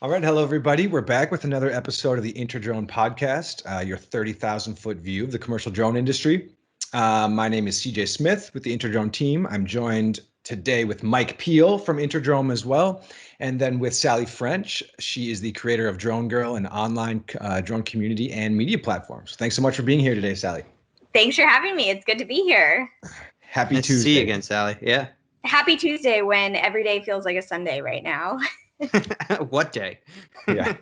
All right, hello everybody. We're back with another episode of the InterDrone podcast, your 30,000-foot view of the commercial drone industry. My name is CJ Smith with the InterDrone team. I'm joined today with Mike Peel from InterDrone as well, and then with Sally French. She is the creator of Drone Girl, an online drone community and media platform. So thanks so much for being here today, Sally. Thanks for having me. It's good to be here. Happy nice Tuesday. to see you again, Sally. Yeah. Happy Tuesday when every day feels like a Sunday right now. What day? Yeah.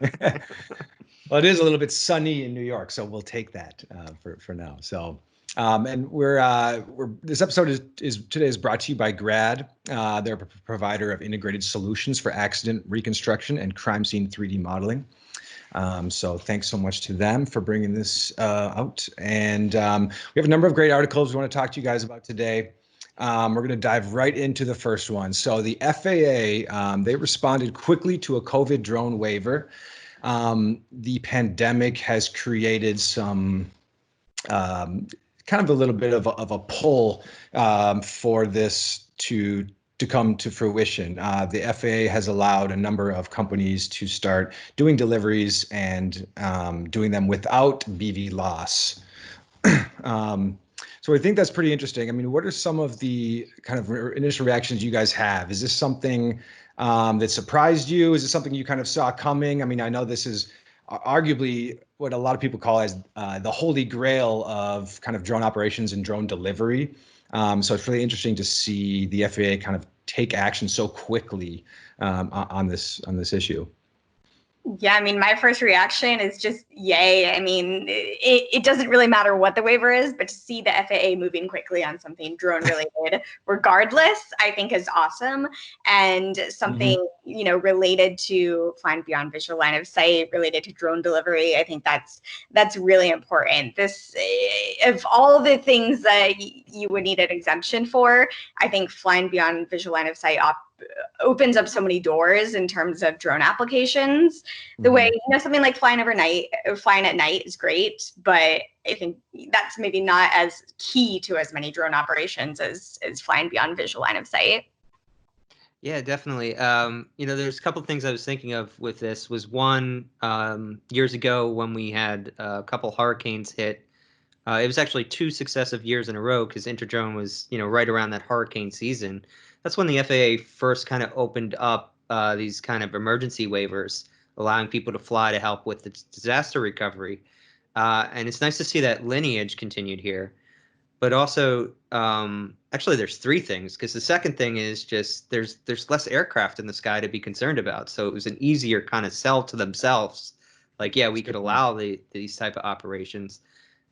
Well, it is a little bit sunny in New York, so we'll take that for now. So, and we're this episode is brought to you by Grad. They're a provider of integrated solutions for accident reconstruction and crime scene 3D modeling. So thanks so much to them for bringing this out. And we have a number of great articles we want to talk to you guys about today. We're going to dive right into the first one. So the FAA, they responded quickly to a COVID drone waiver. The pandemic has created some kind of a little bit of a pull for this to come to fruition. The FAA has allowed a number of companies to start doing deliveries and doing them without BVLOS. So I think that's pretty interesting. I mean, what are some of the kind of initial reactions you guys have? Is this something that surprised you? Is it something you kind of saw coming? I mean, I know this is arguably what a lot of people call as the holy grail of kind of drone operations and drone delivery. So it's really interesting to see the FAA kind of take action so quickly on this issue. Yeah, I mean, my first reaction is just yay. I mean, it doesn't really matter what the waiver is, but to see the FAA moving quickly on something drone related, regardless, I think is awesome. And something, related to flying beyond visual line of sight, related to drone delivery, I think that's really important. This, of all the things that you would need an exemption for, I think flying beyond visual line of sight opens up so many doors in terms of drone applications. The way, something like flying overnight or flying at night is great, but I think that's maybe not as key to as many drone operations as flying beyond visual line of sight. Yeah, definitely. There's a couple of things I was thinking of with this. Was one, years ago when we had a couple hurricanes hit. It was actually 2 successive years in a row because InterDrone was, right around that hurricane season. That's when the FAA first kind of opened up these kind of emergency waivers, allowing people to fly to help with the disaster recovery. And it's nice to see that lineage continued here. But also, actually, there's 3 things, because the second thing is just there's less aircraft in the sky to be concerned about. So it was an easier kind of sell to themselves. Like, yeah, we could allow these type of operations.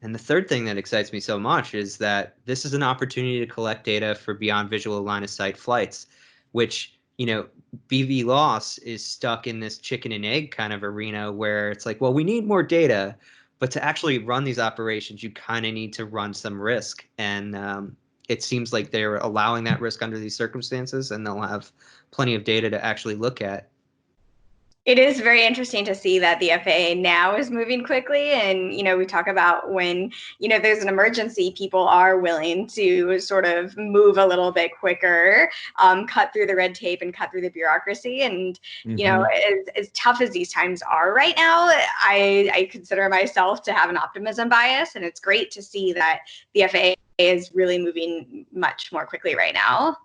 And the third thing that excites me so much is that this is an opportunity to collect data for beyond visual line of sight flights, which, BVLOS is stuck in this chicken and egg kind of arena where it's like, well, we need more data, but to actually run these operations, you kind of need to run some risk. And it seems like they're allowing that risk under these circumstances, and they'll have plenty of data to actually look at. It is very interesting to see that the FAA now is moving quickly. And, we talk about when, there's an emergency, people are willing to sort of move a little bit quicker, cut through the red tape and cut through the bureaucracy. And, as tough as these times are right now, I consider myself to have an optimism bias. And it's great to see that the FAA is really moving much more quickly right now.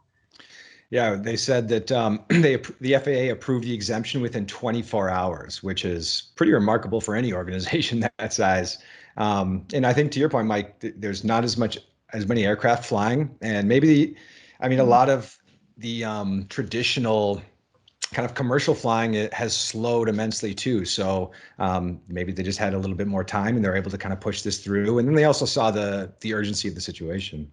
Yeah, they said that the FAA approved the exemption within 24 hours, which is pretty remarkable for any organization that size. And I think to your point, Mike, there's not as many aircraft flying, and maybe, a lot of the traditional kind of commercial flying, it has slowed immensely too. So maybe they just had a little bit more time and they're able to kind of push this through. And then they also saw the urgency of the situation.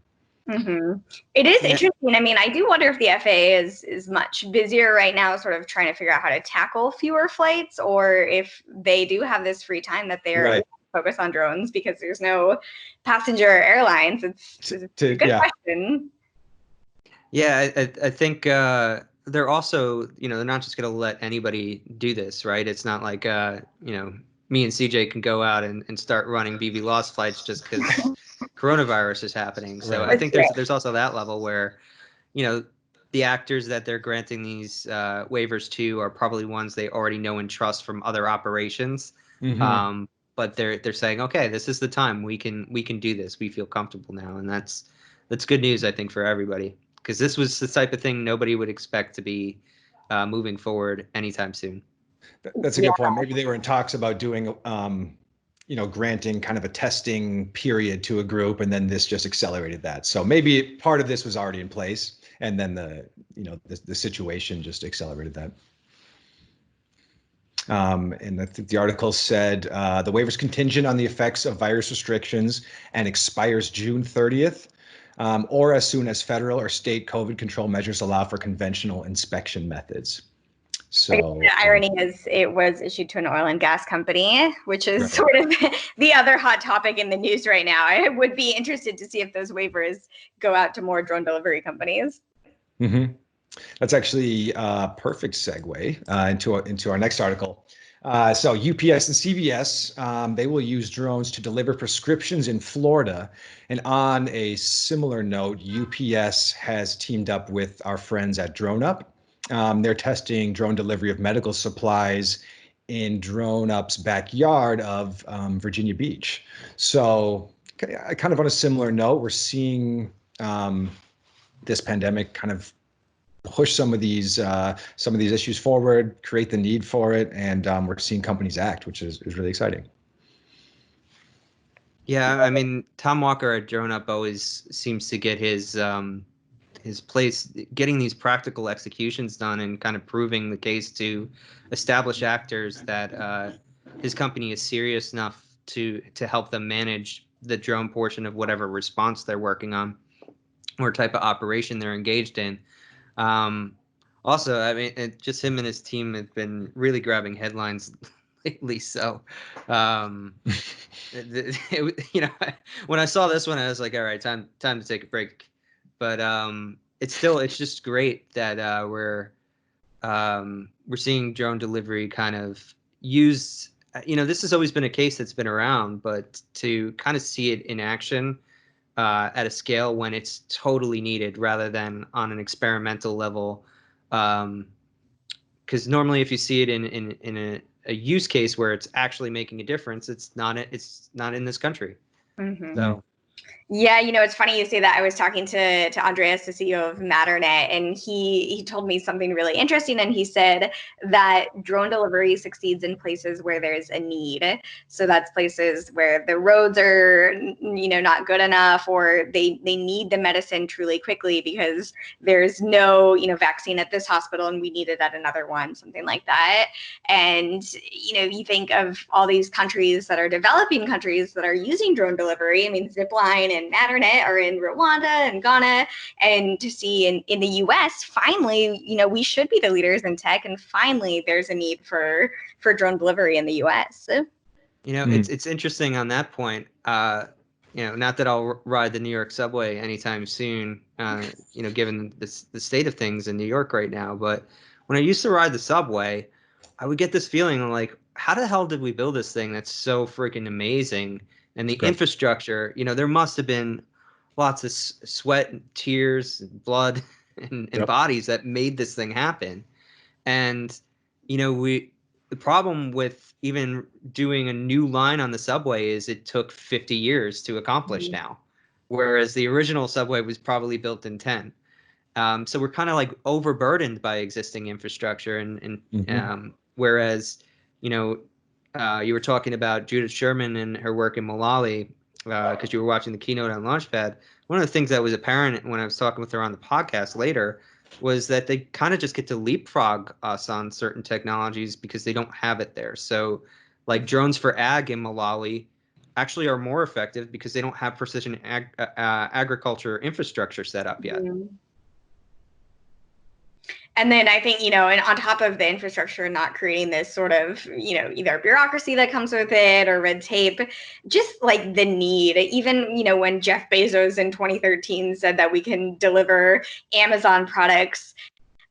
It is interesting. I mean, I do wonder if the FAA is much busier right now, sort of trying to figure out how to tackle fewer flights, or if they do have this free time that they're focused on drones because there's no passenger airlines. It's a good question. Yeah, I think they're also, they're not just going to let anybody do this, right? It's not like, me and CJ can go out and start running BVLOS flights just because coronavirus is happening. So I think there's also that level where, the actors that they're granting these waivers to are probably ones they already know and trust from other operations. But they're saying, okay, this is the time we can do this. We feel comfortable now, and that's good news, I think, for everybody, because this was the type of thing nobody would expect to be moving forward anytime soon. That's a good point. Maybe they were in talks about doing, granting kind of a testing period to a group, and then this just accelerated that. So maybe part of this was already in place, and then the situation just accelerated that. And I think the article said the waiver is contingent on the effects of virus restrictions and expires June 30th, or as soon as federal or state COVID control measures allow for conventional inspection methods. So the irony is it was issued to an oil and gas company, which is sort of the other hot topic in the news right now. I would be interested to see if those waivers go out to more drone delivery companies. That's actually a perfect segue into our next article. So UPS and CVS, they will use drones to deliver prescriptions in Florida. And on a similar note, UPS has teamed up with our friends at DroneUp. They're testing drone delivery of medical supplies in DroneUp's backyard of Virginia Beach. So kind of on a similar note, we're seeing this pandemic kind of push some of these issues forward, create the need for it, and we're seeing companies act, which is really exciting. Yeah, I mean, Tom Walker at DroneUp always seems to get his place getting these practical executions done and kind of proving the case to established actors that his company is serious enough to help them manage the drone portion of whatever response they're working on or type of operation they're engaged in. Also, I mean, just him and his team have been really grabbing headlines lately. So, when I saw this one, I was like, all right, time to take a break. But it's just great that we're seeing drone delivery kind of used. This has always been a case that's been around, but to kind of see it in action at a scale when it's totally needed rather than on an experimental level. Because normally if you see it in a use case where it's actually making a difference, it's not in this country. So. Yeah, it's funny you say that. I was talking to Andreas, the CEO of Matternet, and he told me something really interesting. And he said that drone delivery succeeds in places where there's a need. So that's places where the roads are, not good enough, or they need the medicine truly quickly because there's no, vaccine at this hospital and we need it at another one, something like that. And, you think of all these countries that are developing countries that are using drone delivery. I mean, Zipline and Matternet are in Rwanda and Ghana, and to see in the US, finally, we should be the leaders in tech, and finally there's a need for drone delivery in the US. It's interesting on that point. Not that I'll ride the New York subway anytime soon, given the state of things in New York right now, but when I used to ride the subway, I would get this feeling like, how the hell did we build this thing that's so freaking amazing? And the infrastructure, there must have been lots of sweat and tears and blood and bodies that made this thing happen. And, the problem with even doing a new line on the subway is it took 50 years to accomplish now, whereas the original subway was probably built in 10. So we're kind of like overburdened by existing infrastructure. And whereas, you were talking about Judith Sherman and her work in Malali because you were watching the keynote on Launchpad. One of the things that was apparent when I was talking with her on the podcast later was that they kind of just get to leapfrog us on certain technologies because they don't have it there. So like drones for ag in Malali actually are more effective because they don't have precision agriculture infrastructure set up yet. And then I think, and on top of the infrastructure, not creating this sort of, either bureaucracy that comes with it or red tape, just like the need, even, when Jeff Bezos in 2013 said that we can deliver Amazon products,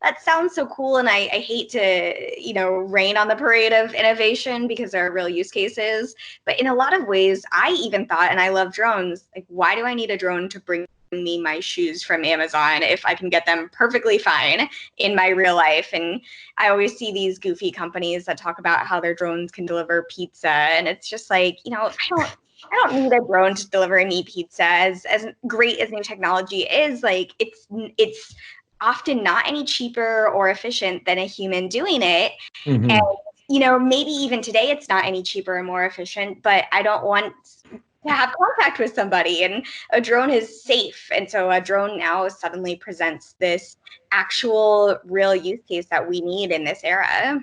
that sounds so cool. And I hate to, rain on the parade of innovation because there are real use cases. But in a lot of ways, I even thought, and I love drones, like, why do I need a drone to bring me my shoes from Amazon if I can get them perfectly fine in my real life. And I always see these goofy companies that talk about how their drones can deliver pizza, and it's just like, I don't need a drone to deliver me pizza. As great as new technology is, like it's often not any cheaper or efficient than a human doing it. Mm-hmm. And maybe even today it's not any cheaper or more efficient, but I don't want to have contact with somebody, and a drone is safe. And so a drone now suddenly presents this actual real use case that we need in this era.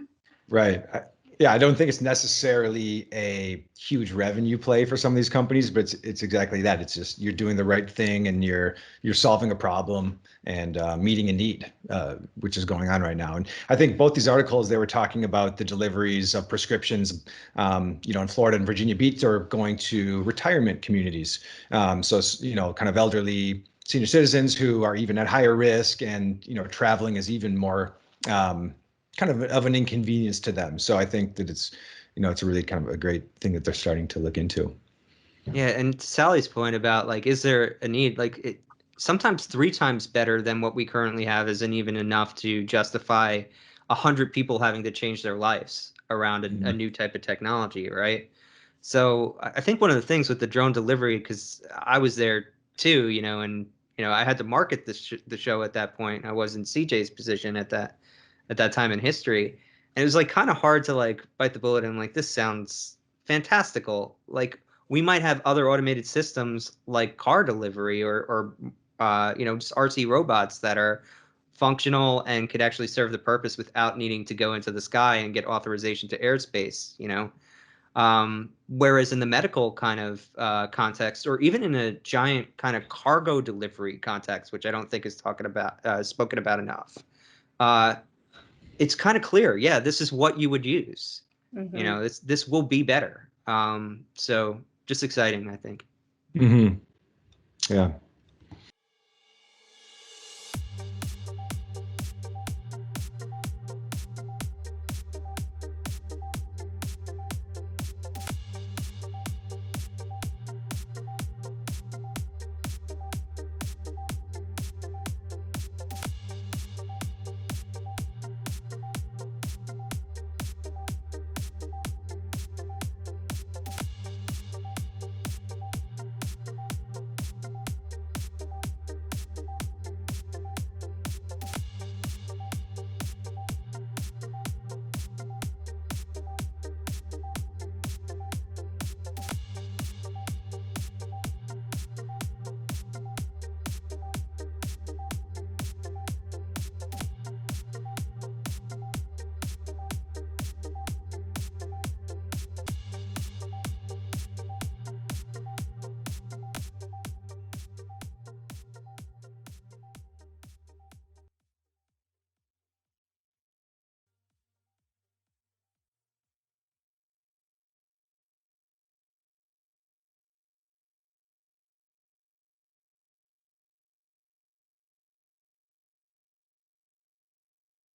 Right. Yeah, I don't think it's necessarily a huge revenue play for some of these companies, but it's exactly that. It's just you're doing the right thing and you're solving a problem and meeting a need, which is going on right now. And I think both these articles, they were talking about the deliveries of prescriptions, in Florida and Virginia Beach are going to retirement communities. So, kind of elderly senior citizens who are even at higher risk, and, traveling is even more kind of an inconvenience to them. So I think that it's a really kind of a great thing that they're starting to look into. Yeah, and to Sally's point about like, is there a need? Like, sometimes 3 times better than what we currently have isn't even enough to justify 100 people having to change their lives around a new type of technology, right? So I think one of the things with the drone delivery, because I was there too, and I had to market the show at that point. I was in CJ's position at that time in history, and it was like kind of hard to like bite the bullet and like, this sounds fantastical. Like, we might have other automated systems like car delivery or just RC robots that are functional and could actually serve the purpose without needing to go into the sky and get authorization to airspace, whereas in the medical kind of context, or even in a giant kind of cargo delivery context, which I don't think is spoken about enough, it's kind of clear. Yeah, this is what you would use. Mm-hmm. This will be better. So just exciting, I think. Mm-hmm. Yeah.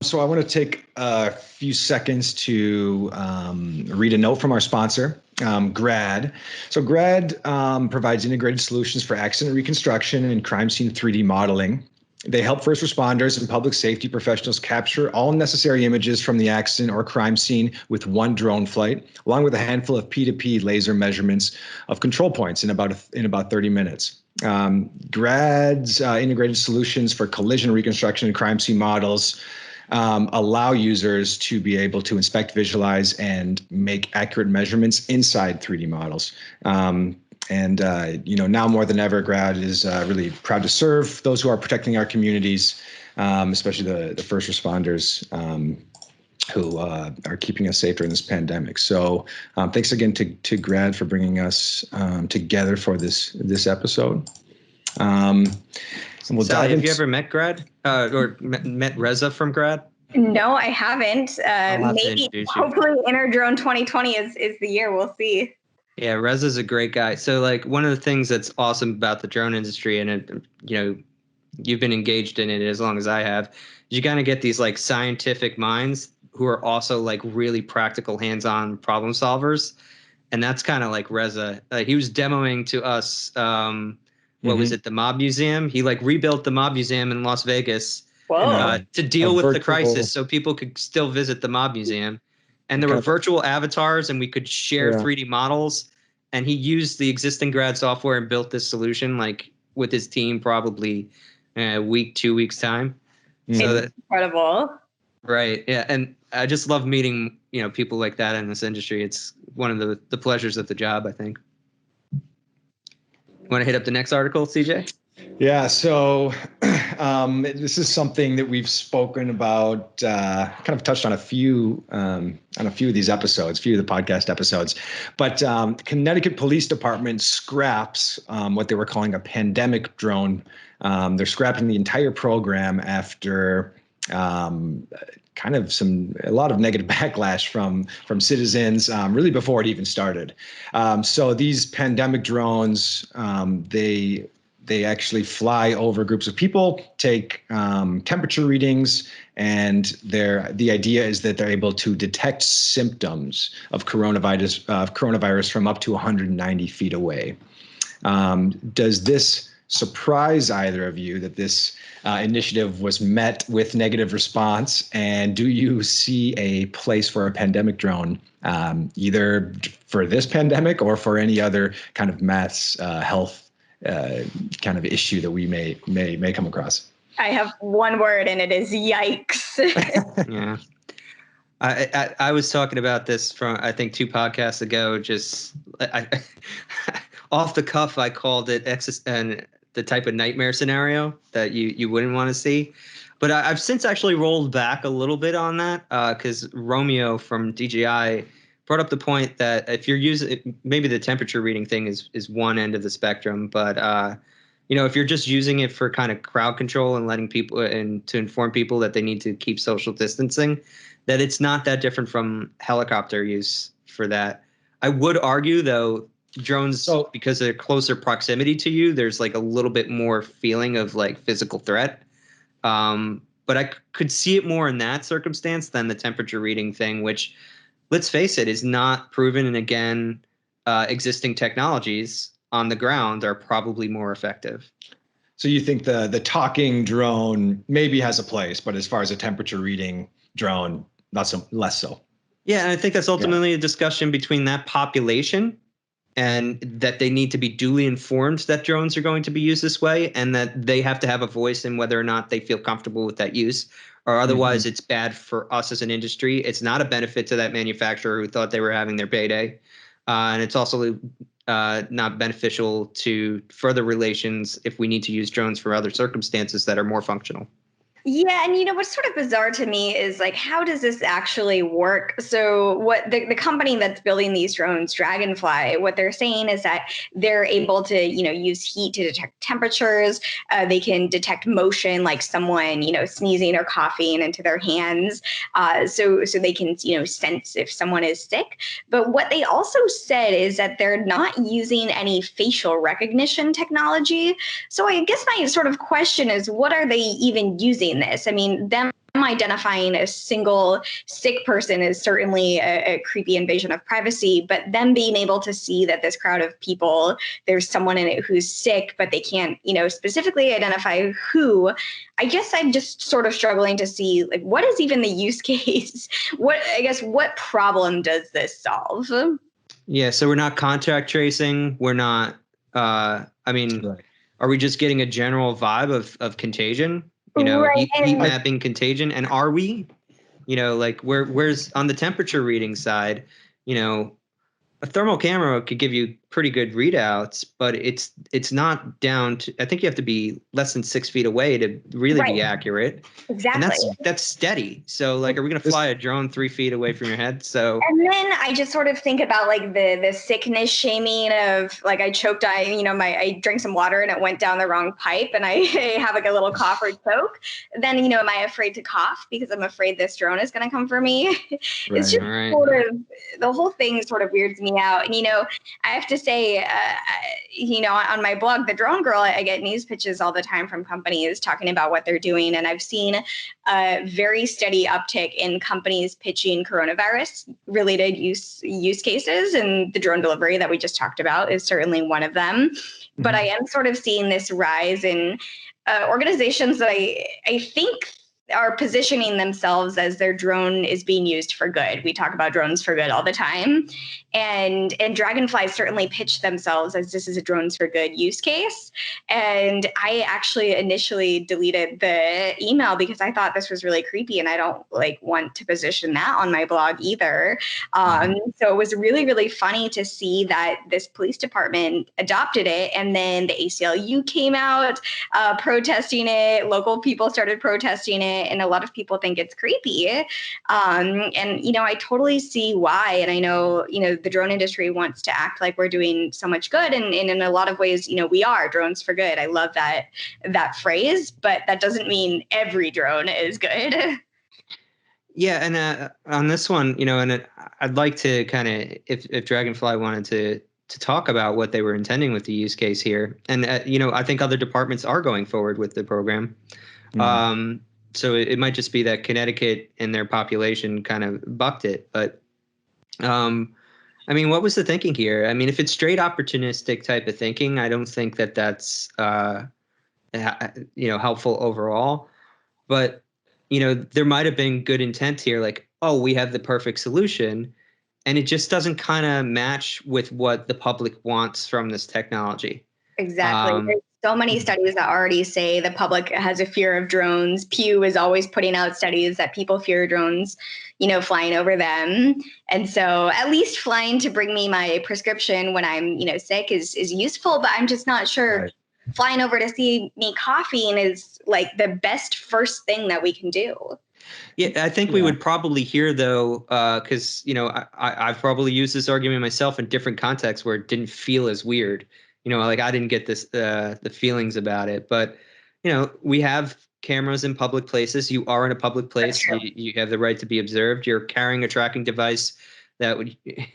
So I want to take a few seconds to read a note from our sponsor, GRAD. So GRAD provides integrated solutions for accident reconstruction and crime scene 3D modeling. They help first responders and public safety professionals capture all necessary images from the accident or crime scene with one drone flight, along with a handful of P2P laser measurements of control points in about 30 minutes. GRAD's integrated solutions for collision reconstruction and crime scene models allow users to be able to inspect, visualize, and make accurate measurements inside 3D models. Now more than ever, GRAD is really proud to serve those who are protecting our communities, especially the first responders who are keeping us safe during this pandemic. So thanks again to GRAD for bringing us together for this episode. Sally, have you ever met GRAD or met Reza from GRAD? No, I haven't. Maybe, hopefully, InterDrone 2020 is the year. We'll see. Yeah, Reza's a great guy. So, like, one of the things that's awesome about the drone industry, and you've been engaged in it as long as I have, is you kind of get these like scientific minds who are also like really practical, hands-on problem solvers, and that's kind of like Reza. He was demoing to us what was it, the Mob Museum? He like rebuilt the Mob Museum in Las Vegas to deal with the crisis, so people could still visit the Mob Museum. And there were virtual avatars, and we could share 3D models. And he used the existing grad software and built this solution like with his team, probably a week, 2 weeks time. So it's incredible. Right. Yeah. And I just love meeting, people like that in this industry. It's one of the pleasures of the job, I think. Want to hit up the next article, CJ? Yeah. So this is something that we've spoken about, kind of touched on a few of these episodes, few of the podcast episodes. But Connecticut Police Department scraps what they were calling a pandemic drone. They're scrapping the entire program after a lot of negative backlash from citizens, really before it even started. So these pandemic drones, they actually fly over groups of people, take temperature readings, and the idea is that they're able to detect symptoms of coronavirus from up to 190 feet away. Does this surprise either of you that this initiative was met with negative response? And do you see a place for a pandemic drone, either for this pandemic or for any other kind of mass health kind of issue that we may come across? I have one word, and it is yikes. Yeah. I was talking about this from, I think, 2 podcasts ago. Just off the cuff, I called it the type of nightmare scenario that you wouldn't want to see. But I've since actually rolled back a little bit on that because Romeo from DJI brought up the point that if you're using, maybe the temperature reading thing is one end of the spectrum, but if you're just using it for kind of crowd control and letting people and to inform people that they need to keep social distancing, that it's not that different from helicopter use for that. I would argue, though, drones, because of their closer proximity to you, there's like a little bit more feeling of like physical threat. But I could see it more in that circumstance than the temperature reading thing, which, let's face it, is not proven. And again, existing technologies on the ground are probably more effective. So you think the talking drone maybe has a place, but as far as a temperature reading drone, less so. Yeah, and I think that's ultimately a discussion between that population and that they need to be duly informed that drones are going to be used this way, and that they have to have a voice in whether or not they feel comfortable with that use, or otherwise it's bad for us as an industry. It's not a benefit to that manufacturer who thought they were having their payday. And it's also not beneficial to further relations if we need to use drones for other circumstances that are more functional. Yeah, and what's sort of bizarre to me is like, how does this actually work? So what the company that's building these drones, Dragonfly, what they're saying is that they're able to, use heat to detect temperatures. They can detect motion, like someone, sneezing or coughing into their hands. So they can, sense if someone is sick. But what they also said is that they're not using any facial recognition technology. So I guess my sort of question is, what are they even using this? I mean, them identifying a single sick person is certainly a creepy invasion of privacy, but them being able to see that this crowd of people, there's someone in it who's sick, but they can't, specifically identify who. I guess I'm just sort of struggling to see, like, what is even the use case? What problem does this solve? Yeah, so we're not contact tracing. We're not, Are we just getting a general vibe of contagion? Heat mapping contagion. And are we, where's on the temperature reading side, a thermal camera could give you pretty good readouts, but it's not down to, I think you have to be less than 6 feet away to really be accurate. Exactly. And that's steady. So like, are we going to fly a drone 3 feet away from your head? So, and then I just sort of think about like the sickness shaming of like, I choked, I drank some water and it went down the wrong pipe and I have like a little cough or choke. Then, am I afraid to cough because I'm afraid this drone is going to come for me? It's just sort of, the whole thing sort of weirds me out. And, I have to say, on my blog, The Drone Girl, I get news pitches all the time from companies talking about what they're doing. And I've seen a very steady uptick in companies pitching coronavirus related use cases. And the drone delivery that we just talked about is certainly one of them. Mm-hmm. But I am sort of seeing this rise in organizations that I think are positioning themselves as their drone is being used for good. We talk about drones for good all the time. And Dragonfly certainly pitched themselves as this is a drones for good use case. And I actually initially deleted the email because I thought this was really creepy and I don't want to position that on my blog either. So it was really, really funny to see that this police department adopted it. And then the ACLU came out protesting it. Local people started protesting it. And a lot of people think it's creepy. And I totally see why. And I know, the drone industry wants to act like we're doing so much good. And in a lot of ways, we are drones for good. I love that phrase, but that doesn't mean every drone is good. Yeah. And on this one, I'd like to kind of, if Dragonfly wanted to talk about what they were intending with the use case here. And, I think other departments are going forward with the program. Mm-hmm. So it might just be that Connecticut and their population kind of bucked it. But, what was the thinking here? If it's straight opportunistic type of thinking, I don't think that that's, helpful overall. But, there might have been good intent here, like, oh, we have the perfect solution. And it just doesn't kind of match with what the public wants from this technology. Exactly. There's so many studies that already say the public has a fear of drones. Pew is always putting out studies that people fear drones, flying over them. And so at least flying to bring me my prescription when I'm, sick is useful, but I'm just not sure. Right. Flying over to see me coughing is like the best first thing that we can do. Yeah, I think we would probably hear, though, because, I've probably used this argument myself in different contexts where it didn't feel as weird. I didn't get the feelings about it. But, we have cameras in public places. You are in a public place. You have the right to be observed. You're carrying a tracking device that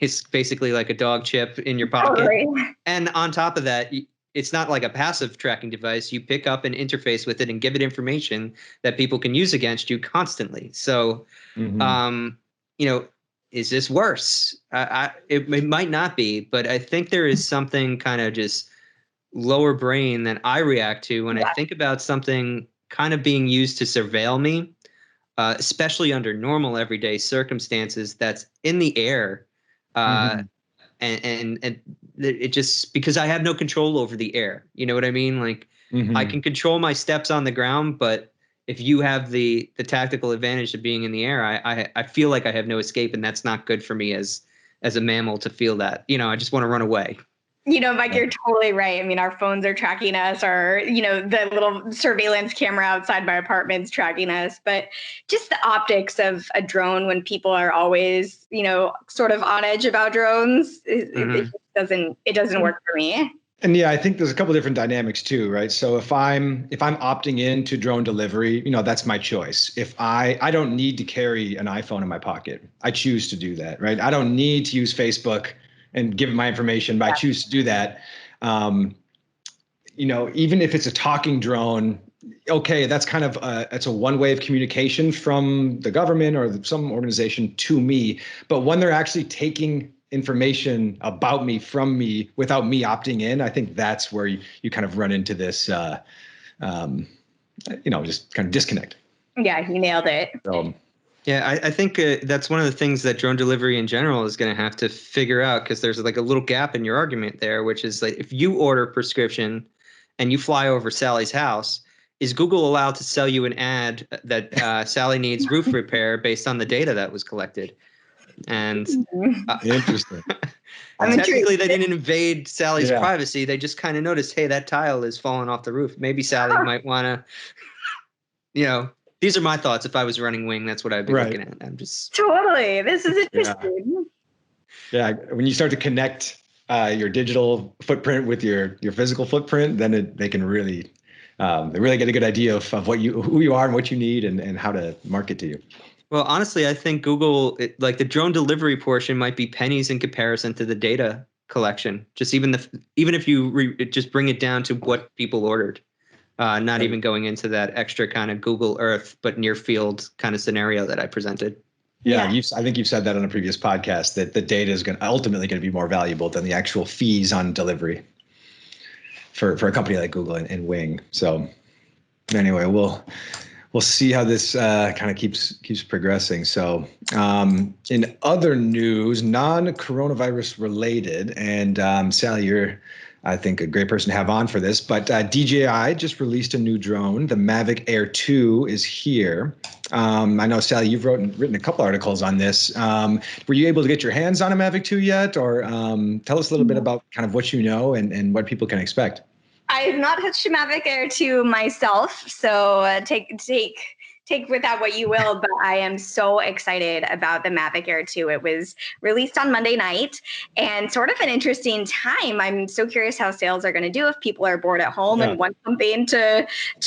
is basically like a dog chip in your pocket. Right. And on top of that, it's not like a passive tracking device. You pick up and interface with it and give it information that people can use against you constantly. So, is this worse? It might not be, but I think there is something kind of just lower brain that I react to when I think about something kind of being used to surveil me, especially under normal everyday circumstances that's in the air. And it just, because I have no control over the air. You know what I mean? Like, I can control my steps on the ground, but if you have the tactical advantage of being in the air, I feel like I have no escape, and that's not good for me as a mammal to feel that. I just want to run away. Mike, you're totally right. Our phones are tracking us, or, the little surveillance camera outside my apartment's tracking us. But just the optics of a drone when people are always, sort of on edge about drones, it doesn't work for me. And I think there's a couple different dynamics too, right? So if I'm opting into drone delivery, that's my choice. If I don't need to carry an iPhone in my pocket, I choose to do that, right? I don't need to use Facebook and give my information, but I choose to do that. Even if it's a talking drone, okay, that's kind of it's a one way of communication from the government or some organization to me. But when they're actually taking information about me from me without me opting in, I think that's where you kind of run into this, just kind of disconnect. Yeah, you nailed it. Yeah, I think that's one of the things that drone delivery in general is going to have to figure out, because there's like a little gap in your argument there, which is like, if you order prescription and you fly over Sally's house, is Google allowed to sell you an ad that Sally needs roof repair based on the data that was collected? And interesting. Technically, they didn't invade Sally's privacy. They just kind of noticed, hey, that tile is falling off the roof. Maybe Sally might want to, these are my thoughts. If I was running Wing, that's what I'd be looking at. I'm just totally. This is interesting. Yeah, when you start to connect your digital footprint with your physical footprint, then they can really get a good idea of who you are and what you need and how to market to you. Well, honestly, I think Google, like the drone delivery portion, might be pennies in comparison to the data collection. Just even if you just bring it down to what people ordered, not even going into that extra kind of Google Earth but near field kind of scenario that I presented. Yeah, I think you've said that on a previous podcast that the data is ultimately going to be more valuable than the actual fees on delivery for a company like Google and Wing. So anyway, we'll see how this kind of keeps progressing. So in other news, non-coronavirus related, and Sally, you're, I think, a great person to have on for this, but DJI just released a new drone. The Mavic Air 2 is here. I know, Sally, you've written a couple articles on this. Were you able to get your hands on a Mavic 2 yet? Or tell us a little bit about kind of what you know and what people can expect. I have not touched a Mavic Air 2 myself, so take with that what you will, but I am so excited about the Mavic Air 2. It was released on Monday night and sort of an interesting time. I'm so curious how sales are going to do if people are bored at home and want something to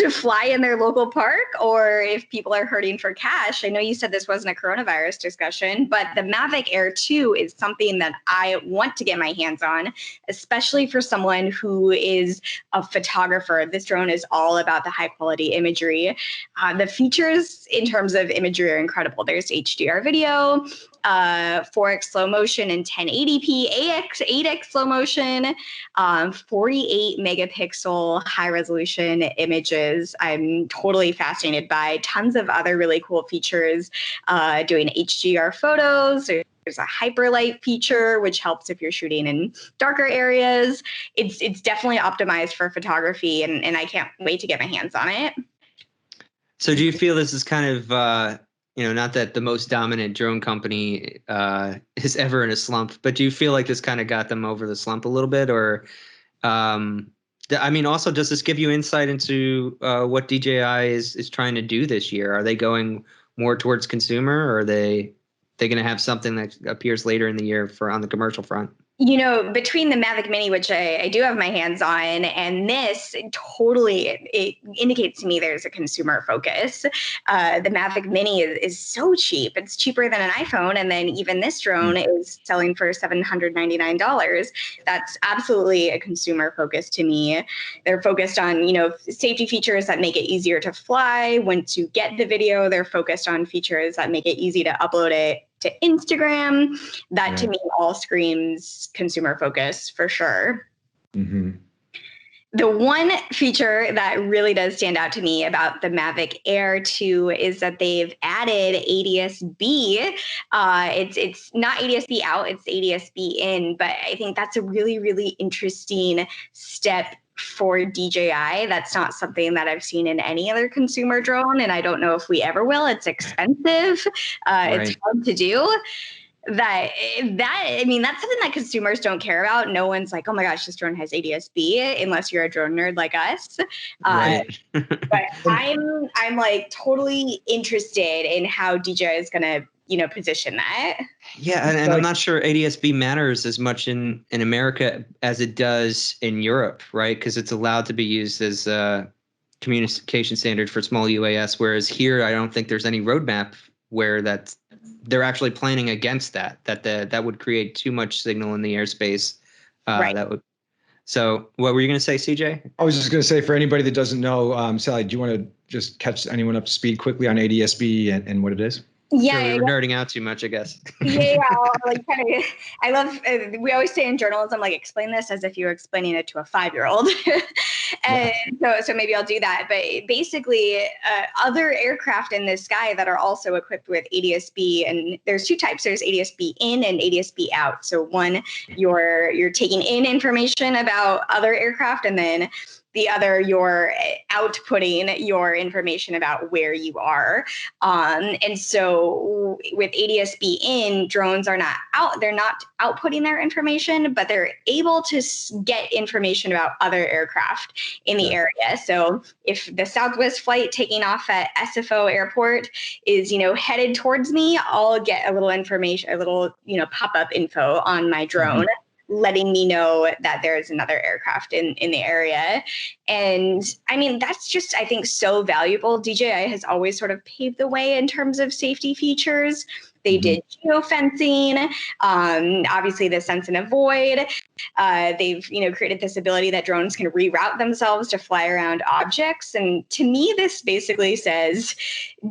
fly in their local park, or if people are hurting for cash. I know you said this wasn't a coronavirus discussion, but the Mavic Air 2 is something that I want to get my hands on, especially for someone who is a photographer. This drone is all about the high quality imagery. The features in terms of imagery are incredible. There's HDR video, 4x slow motion and 1080p, 8x slow motion, 48 megapixel high resolution images. I'm totally fascinated by tons of other really cool features, doing HDR photos. There's a hyperlight feature, which helps if you're shooting in darker areas. It's definitely optimized for photography, and I can't wait to get my hands on it. So do you feel this is kind of, not that the most dominant drone company is ever in a slump, but do you feel like this kind of got them over the slump a little bit? Or, also, does this give you insight into what DJI is trying to do this year? Are they going more towards consumer, or are they going to have something that appears later in the year on the commercial front? Between the Mavic Mini, which I do have my hands on, and this, it indicates to me there's a consumer focus. The Mavic Mini is so cheap. It's cheaper than an iPhone. And then even this drone is selling for $799. That's absolutely a consumer focus to me. They're focused on, safety features that make it easier to fly. Once you get the video, they're focused on features that make it easy to upload it to Instagram. That to me all screams consumer focus for sure. Mm-hmm. The one feature that really does stand out to me about the Mavic Air 2 is that they've added ADS-B. It's not ADS-B out, it's ADS-B in, but I think that's a really, really interesting step for DJI. That's not something that I've seen in any other consumer drone, and I don't know if we ever will. It's expensive. It's hard to do. That's something that consumers don't care about. No one's like, oh my gosh, this drone has ADS-B, unless you're a drone nerd like us. But I'm like totally interested in how DJI is going to position that. Yeah, and I'm not sure ADS-B matters as much in America as it does in Europe, right? Because it's allowed to be used as a communication standard for small UAS, whereas here I don't think there's any roadmap where they're actually planning against that would create too much signal in the airspace. So what were you going to say, CJ? I was just going to say, for anybody that doesn't know, Sally, do you want to just catch anyone up to speed quickly on ADS-B and what it is? Yeah, we were nerding out too much, I guess. I love. We always say in journalism, explain this as if you were explaining it to a 5-year-old, and so maybe I'll do that. But basically, other aircraft in the sky that are also equipped with ADS-B, and there's two types. There's ADS-B in and ADS-B out. So one, you're taking in information about other aircraft, and then the other, you're outputting your information about where you are. And so with ADS-B in, drones are not out, they're not outputting their information, but they're able to get information about other aircraft in the area. So if the Southwest flight taking off at SFO airport is, headed towards me, I'll get a little information, a little, pop-up info on my drone. Mm-hmm. Letting me know that there's another aircraft in the area. And that's just, I think, so valuable. DJI has always sort of paved the way in terms of safety features. They did geofencing, obviously the sense and avoid. They've, created this ability that drones can reroute themselves to fly around objects. And to me, this basically says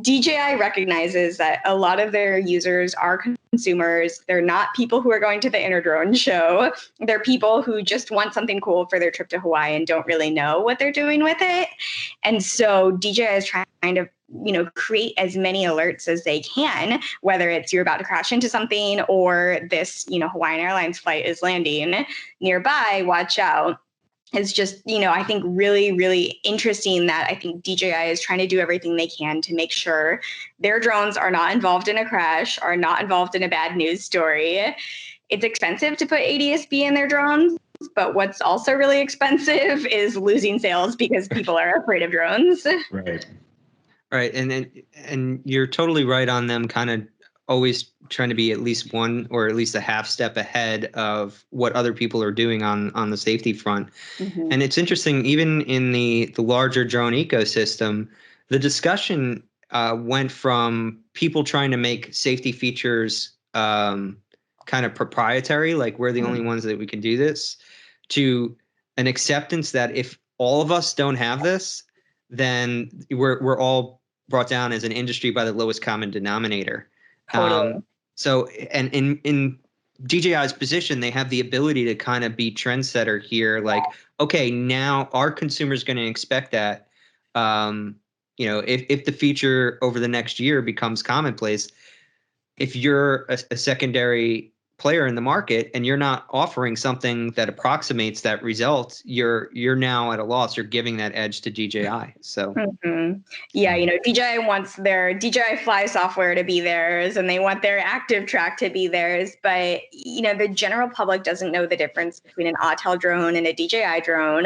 DJI recognizes that a lot of their users are consumers. They're not people who are going to the InterDrone show. They're people who just want something cool for their trip to Hawaii and don't really know what they're doing with it. And so DJI is trying to create as many alerts as they can, whether it's you're about to crash into something or this, Hawaiian Airlines flight is landing nearby, watch out. It's just, I think really, really interesting that I think DJI is trying to do everything they can to make sure their drones are not involved in a crash, are not involved in a bad news story. It's expensive to put ADS-B in their drones, but what's also really expensive is losing sales because people are afraid of drones. Right. And you're totally right on them kind of always trying to be at least one or at least a half step ahead of what other people are doing on the safety front. And it's interesting, even in the larger drone ecosystem, the discussion went from people trying to make safety features kind of proprietary, like we're the only ones that we can do this, to an acceptance that if all of us don't have this, then we're all brought down as an industry by the lowest common denominator. Totally. So, and in DJI's position, they have the ability to kind of be trendsetter here. Like, okay, now our consumer's going to expect that. If the feature over the next year becomes commonplace, if you're a secondary player in the market and you're not offering something that approximates that result, you're now at a loss. You're giving that edge to DJI. So DJI wants their DJI Fly software to be theirs, and they want their active track to be theirs. But the general public doesn't know the difference between an Autel drone and a DJI drone.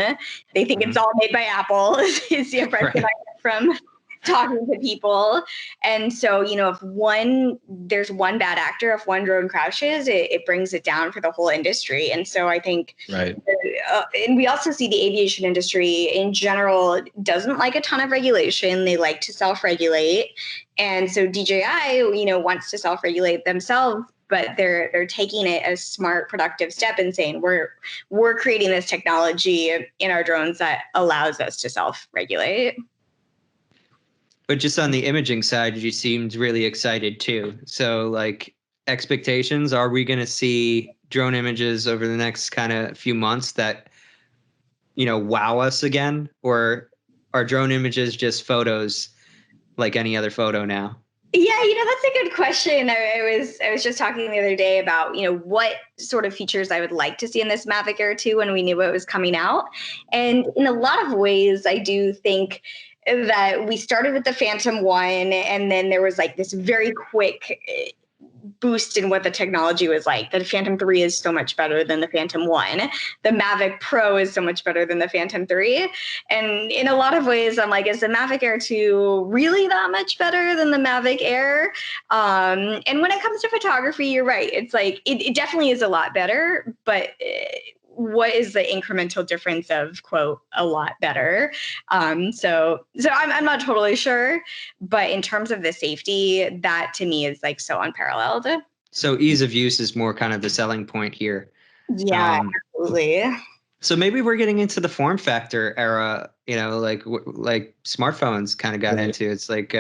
They think it's all made by Apple. Is the impression I get from talking to people. And so, if there's one bad actor, if one drone crashes, it brings it down for the whole industry. And so I think, and we also see the aviation industry in general doesn't like a ton of regulation. They like to self-regulate. And so DJI, wants to self-regulate themselves, but they're taking it as smart, productive step and saying, we're creating this technology in our drones that allows us to self-regulate. But just on the imaging side, you seemed really excited too. So like expectations, are we going to see drone images over the next kind of few months that, wow us again? Or are drone images just photos like any other photo now? Yeah, that's a good question. I was just talking the other day about, what sort of features I would like to see in this Mavic Air 2 when we knew it was coming out. And in a lot of ways, I do think that we started with the Phantom 1, and then there was like this very quick boost in what the technology was like. The Phantom 3 is so much better than the Phantom 1. The Mavic Pro is so much better than the Phantom 3. And in a lot of ways, I'm like, is the Mavic Air 2 really that much better than the Mavic Air? And when it comes to photography, you're right. It's like, it definitely is a lot better, but what is the incremental difference of, quote, a lot better? So I'm not totally sure, but in terms of the safety, that to me is like so unparalleled. So ease of use is more kind of the selling point here. Yeah, absolutely. So maybe we're getting into the form factor era, like smartphones kind of got into. It's like,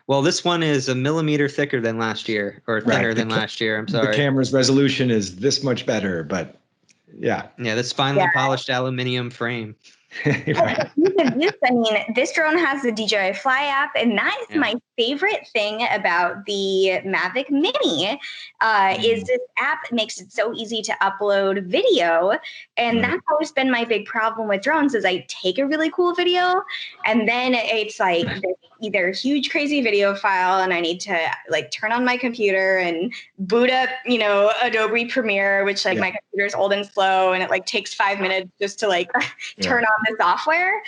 well, this one is a millimeter thicker than last year, or thinner than last year. I'm sorry. The camera's resolution is this much better, but this finely polished aluminum frame. I mean, this drone has the DJI Fly app, and that is my favorite thing about the Mavic Mini. Is this app makes it so easy to upload video, and that's always been my big problem with drones. Is I take a really cool video, and then it's like either a huge crazy video file, and I need to like turn on my computer and boot up, Adobe Premiere, which my computer's old and slow, and it like takes 5 minutes just to like turn on the software.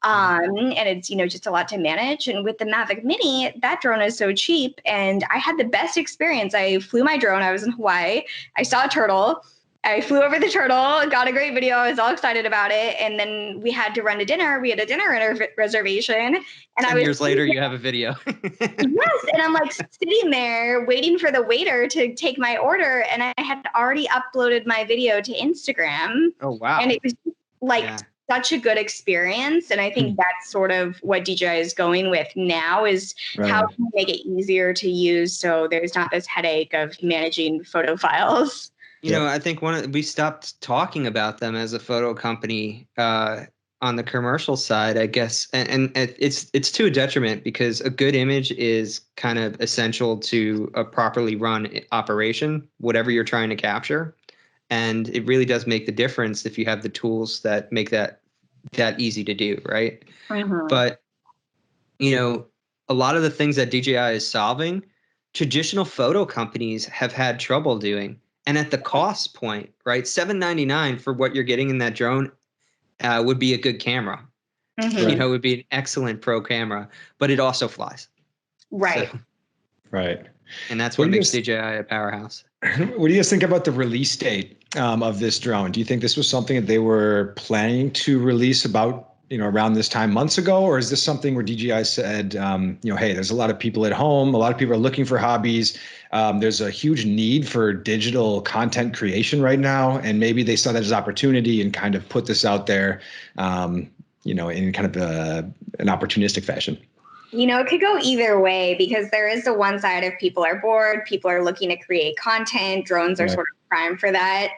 And it's, just a lot to manage. And with the Mavic Mini, that drone is so cheap. And I had the best experience. I flew my drone. I was in Hawaii. I saw a turtle. I flew over the turtle, got a great video. I was all excited about it. And then we had to run to dinner. We had a dinner reservation. And 10 years later, you have a video. Yes. And I'm like sitting there waiting for the waiter to take my order. And I had already uploaded my video to Instagram. Oh, wow. And it was like such a good experience. And I think that's sort of what DJI is going with now is how can we make it easier to use so there's not this headache of managing photo files. You know, I think we stopped talking about them as a photo company on the commercial side, I guess. And it's to a detriment because a good image is kind of essential to a properly run operation, whatever you're trying to capture. And it really does make the difference if you have the tools that make that easy to do, right? Mm-hmm. But, you know, a lot of the things that DJI is solving, traditional photo companies have had trouble doing. And at the cost point, right, $799 for what you're getting in that drone would be a good camera. Mm-hmm. You know, it would be an excellent pro camera, but it also flies. Right. So, right. And that's what makes DJI a powerhouse. What do you guys think about the release date of this drone? Do you think this was something that they were planning to release about, you know, around this time months ago? Or is this something where DJI said, you know, hey, there's a lot of people at home. A lot of people are looking for hobbies. There's a huge need for digital content creation right now. And maybe they saw that as opportunity and kind of put this out there, you know, in kind of an opportunistic fashion. You know, it could go either way because there is the one side of people are bored, people are looking to create content, drones are sort of prime for that.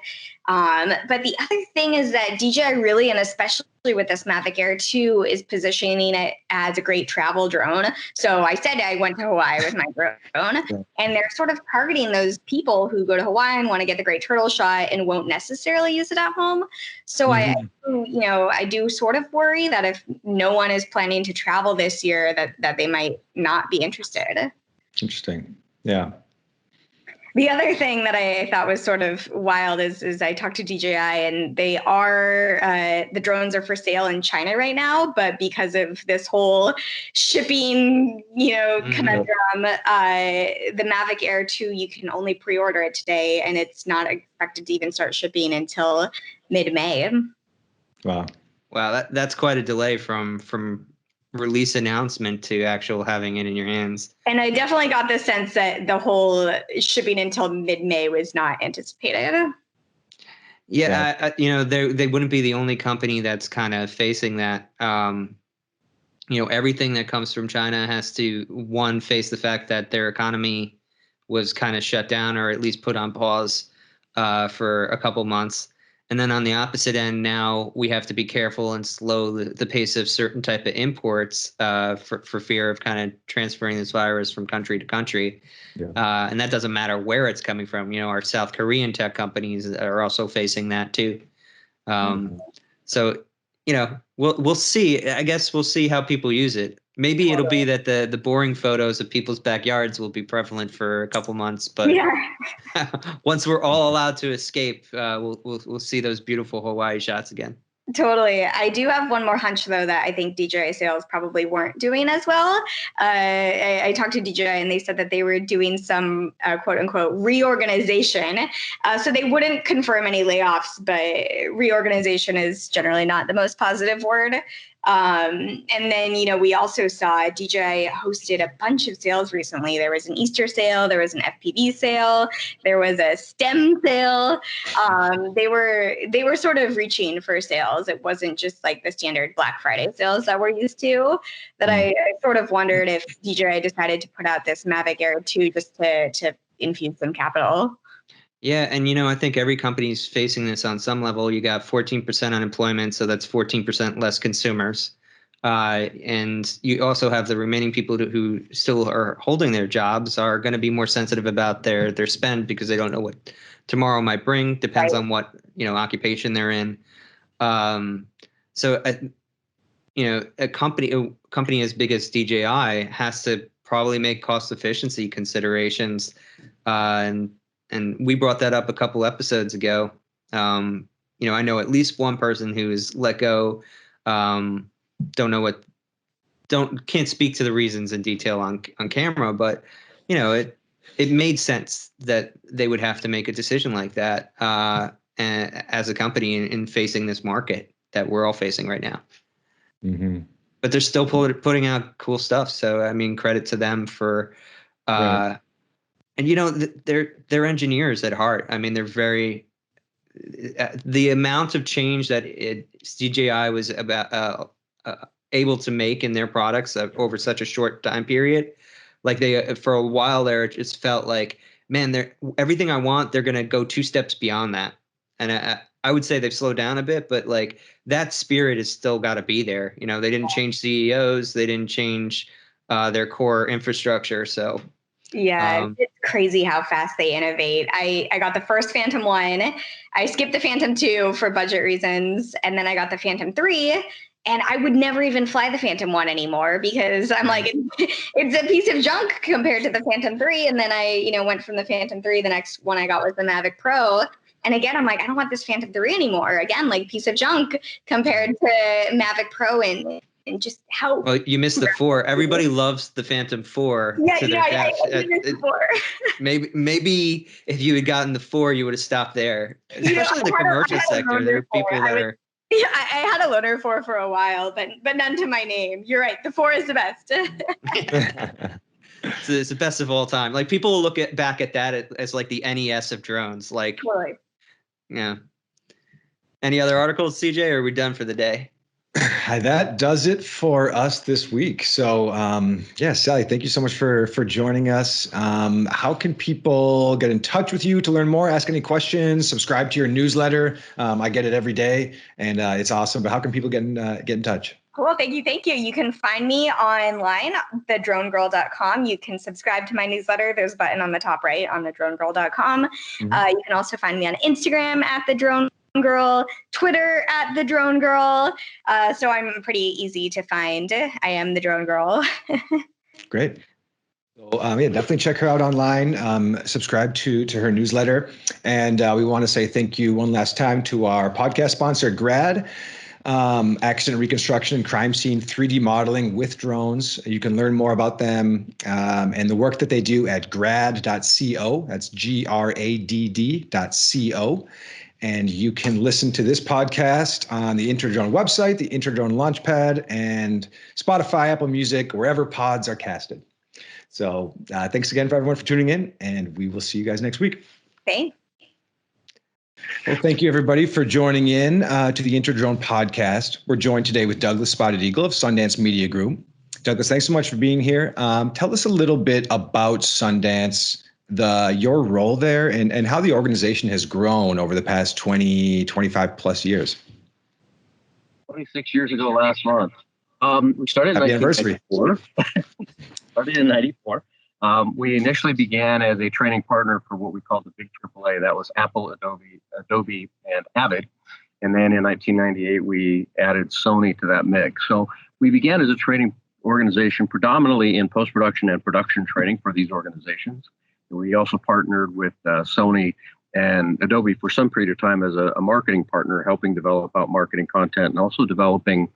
But the other thing is that DJI really, and especially with this Mavic Air 2, is positioning it as a great travel drone. So I said I went to Hawaii with my drone, and they're sort of targeting those people who go to Hawaii and want to get the great turtle shot and won't necessarily use it at home. So I do sort of worry that if no one is planning to travel this year, that they might not be interested. Interesting. Yeah. The other thing that I thought was sort of wild is I talked to DJI and they are, the drones are for sale in China right now, but because of this whole shipping, conundrum, the Mavic Air 2, you can only pre-order it today and it's not expected to even start shipping until mid-May. Wow. Wow, that's quite a delay from release announcement to actual having it in your hands. And I definitely got the sense that the whole shipping until mid-May was not anticipated. Yeah, they wouldn't be the only company that's kind of facing that. Everything that comes from China has to, one, face the fact that their economy was kind of shut down or at least put on pause for a couple months. And then on the opposite end, now we have to be careful and slow the pace of certain type of imports for fear of kind of transferring this virus from country to country. Yeah. And that doesn't matter where it's coming from. Our South Korean tech companies are also facing that too. So, we'll see. I guess we'll see how people use it. Maybe it'll be that the boring photos of people's backyards will be prevalent for a couple months, but once we're all allowed to escape, we'll see those beautiful Hawaii shots again. Totally. I do have one more hunch, though, that I think DJI sales probably weren't doing as well. I talked to DJI and they said that they were doing some quote unquote reorganization. So they wouldn't confirm any layoffs, but reorganization is generally not the most positive word. And then, we also saw DJI hosted a bunch of sales recently. There was an Easter sale, there was an FPV sale, there was a STEM sale. They were sort of reaching for sales. It wasn't just like the standard Black Friday sales that we're used to. That I sort of wondered if DJI decided to put out this Mavic Air 2 just to infuse some capital. Yeah, and I think every company's facing this on some level. You got 14% unemployment, so that's 14% less consumers. And you also have the remaining people who still are holding their jobs are going to be more sensitive about their spend because they don't know what tomorrow might bring. Depends on what occupation they're in. So a company as big as DJI has to probably make cost efficiency considerations, and we brought that up a couple episodes ago. I know at least one person who's let go. Can't speak to the reasons in detail on camera, but it made sense that they would have to make a decision like that. as a company in facing this market that we're all facing right now. Mm-hmm. But they're still putting out cool stuff. So, I mean, credit to them for, Right. and they're engineers at heart. I mean, they're very, the amount of change that DJI was able to make in their products over such a short time period. Like for a while there, it just felt like, man, everything I want, they're going to go 2 steps beyond that. And I would say they've slowed down a bit, but like that spirit has still got to be there. You know, they didn't change CEOs. They didn't change their core infrastructure. So yeah, it's crazy how fast they innovate. I got the first Phantom 1. I skipped the Phantom 2 for budget reasons. And then I got the Phantom 3. And I would never even fly the Phantom 1 anymore because I'm like, it's a piece of junk compared to the Phantom 3. And then I, went from the Phantom 3. The next one I got was the Mavic Pro. And again, I'm like, I don't want this Phantom 3 anymore. Again, like piece of junk compared to Mavic Pro and just how. Well, you missed the 4. Everybody loves the Phantom 4 to their death. Maybe if you had gotten the 4, you would have stopped there. Especially in the commercial sector, there are people that are. Yeah, I had a loaner 4 for a while, but none to my name. You're right. The 4 is the best. It's the best of all time. Like people will look back at that as like the NES of drones. Like, totally. Yeah. Any other articles, CJ, or are we done for the day? That does it for us this week. So, Sally, thank you so much for joining us. How can people get in touch with you to learn more, ask any questions, subscribe to your newsletter? I get it every day, and it's awesome. But how can people get in touch? Cool. Thank you. You can find me online, thedronegirl.com. You can subscribe to my newsletter. There's a button on the top right on thedronegirl.com. Mm-hmm. You can also find me on Instagram at thedronegirl, Twitter at thedronegirl. So I'm pretty easy to find. I am the drone girl. Great. So definitely check her out online. Subscribe to her newsletter. And we want to say thank you one last time to our podcast sponsor, Grad. Accident reconstruction and crime scene 3D modeling with drones. You can learn more about them and the work that they do at grad.co. That's gradd.co. And you can listen to this podcast on the InterDrone website, the InterDrone Launchpad, and Spotify, Apple Music, wherever pods are casted. So thanks again for everyone for tuning in, and we will see you guys next week. Thanks. Well, thank you, everybody, for joining in to the InterDrone podcast. We're joined today with Douglas Spotted Eagle of Sundance Media Group. Douglas, thanks so much for being here. Tell us a little bit about Sundance, your role there, and how the organization has grown over the past 25 plus years. 26 years ago last month. We started in 1994. Started in 94. We initially began as a training partner for what we called the big AAA. That was Apple, Adobe, and Avid. And then in 1998, we added Sony to that mix. So we began as a training organization, predominantly in post-production and production training for these organizations. We also partnered with Sony and Adobe for some period of time as a marketing partner, helping develop out marketing content and also developing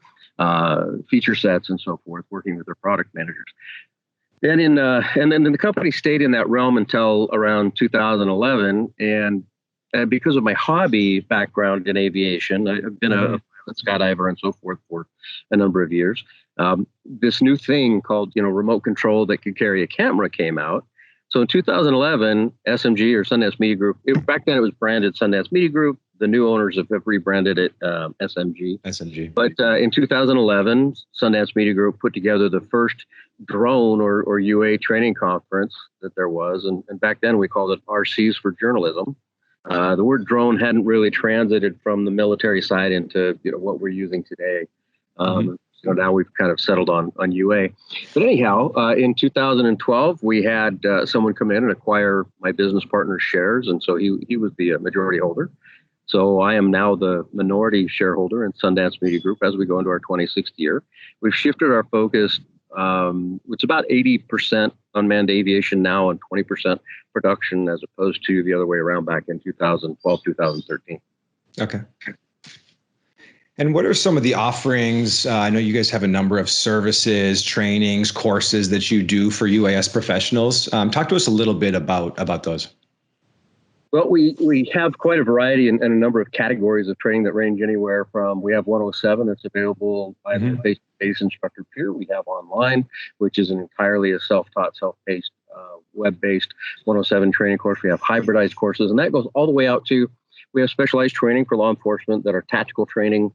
feature sets and so forth, working with their product managers. And then the company stayed in that realm until around 2011. And because of my hobby background in aviation, I've been a skydiver and so forth for a number of years. This new thing called, remote control that could carry a camera came out. So in 2011, SMG or Sundance Media Group, back then it was branded Sundance Media Group. The new owners have rebranded it SMG. But in 2011, Sundance Media Group put together the first drone or UA training conference that there was. And back then we called it RCs for Journalism. The word drone hadn't really transited from the military side into what we're using today. So now we've kind of settled on UA. But anyhow, in 2012, we had someone come in and acquire my business partner's shares. And so he was the majority holder. So I am now the minority shareholder in Sundance Media Group as we go into our 26th year. We've shifted our focus. It's about 80% unmanned aviation now and 20% production as opposed to the other way around back in 2012, 2013. Okay. And what are some of the offerings? I know you guys have a number of services, trainings, courses that you do for UAS professionals. Talk to us a little bit about those. Well, we have quite a variety and a number of categories of training that range anywhere from, we have 107 that's available either face-to-face instructor peer. We have online, which is an entirely a self-taught, self-paced, web-based 107 training course. We have hybridized courses, and that goes all the way out to, we have specialized training for law enforcement that are tactical training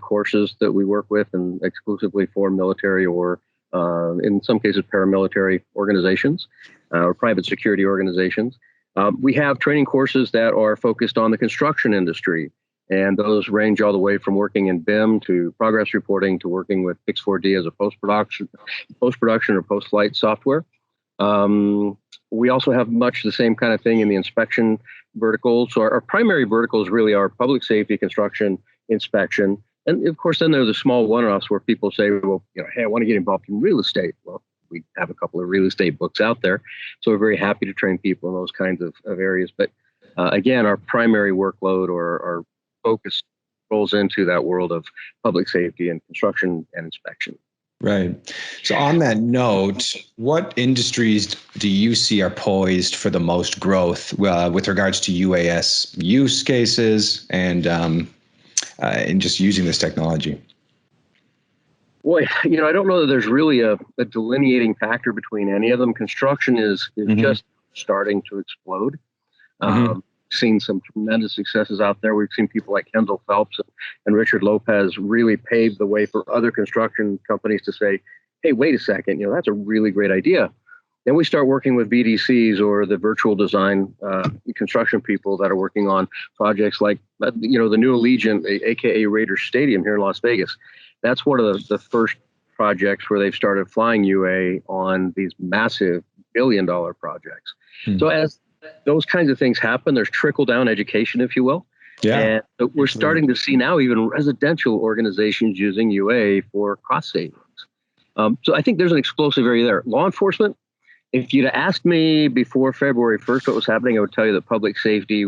courses that we work with and exclusively for military or in some cases paramilitary organizations or private security organizations. We have training courses that are focused on the construction industry, and those range all the way from working in BIM to progress reporting to working with Pix4D as a post-production or post-flight software. We also have much the same kind of thing in the inspection vertical. So our primary verticals really are public safety, construction, inspection. And of course, then there are the small one-offs where people say, well, hey, I want to get involved in real estate. Well, we have a couple of real estate books out there. So we're very happy to train people in those kinds of areas. But again, our primary workload or our focus rolls into that world of public safety and construction and inspection. Right. So on that note, what industries do you see are poised for the most growth with regards to UAS use cases and just using this technology? Boy, I don't know that there's really a delineating factor between any of them. Construction is just starting to explode. Seen some tremendous successes out there. We've seen people like Kendall Phelps and Richard Lopez really pave the way for other construction companies to say, hey, wait a second, that's a really great idea. Then we start working with VDCs or the virtual design construction people that are working on projects like, the new Allegiant, aka Raiders Stadium here in Las Vegas. That's one of the first projects where they've started flying UA on these massive billion-dollar projects. So as those kinds of things happen, there's trickle-down education, if you will. Yeah. And we're starting to see now even residential organizations using UA for cost savings. So I think there's an explosive area there. Law enforcement, if you'd asked me before February 1st what was happening, I would tell you that public safety